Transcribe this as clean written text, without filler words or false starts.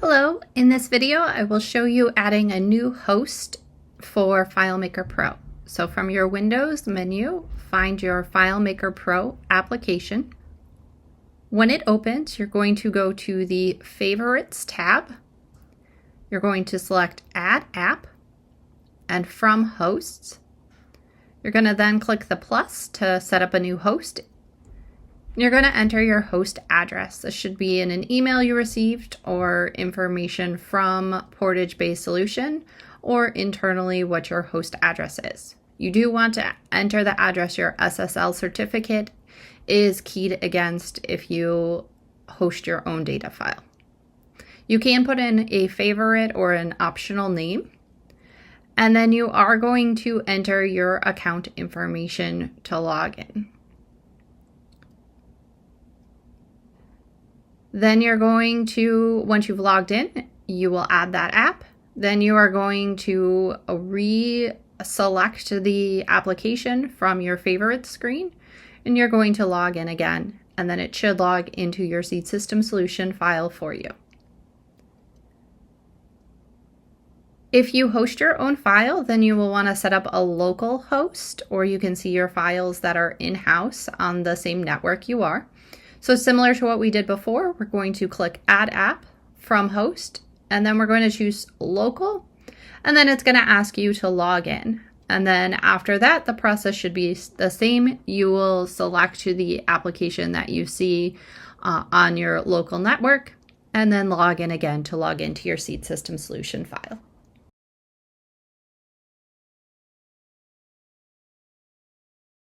Hello, in this video I will show you adding a new host for FileMaker Pro. So from your Windows menu, find your FileMaker Pro application. When it opens, you're going to go to the Favorites tab. You're going to select Add App, and from Hosts, you're going to then click the plus to set up a new host. You're going to enter your host address. This should be in an email you received or information from Portage-based solution or internally what your host address is. You do want to enter the address your SSL certificate is keyed against if you host your own data file. You can put in a favorite or an optional name, and then you are going to enter your account information to log in. Then you're going to, once you've logged in, you will add that app. Then you are going to select the application from your favorites screen, and you're going to log in again, and then it should log into your Seed System Solution file for you. If you host your own file, then you will want to set up a local host, or you can see your files that are in-house on the same network you are. So similar to what we did before, we're going to click Add App from Host, and then we're going to choose Local, and then it's going to ask you to log in. And then after that, the process should be the same. You will select the application that you see on your local network, and then log in again to log into your Seed System Solution file.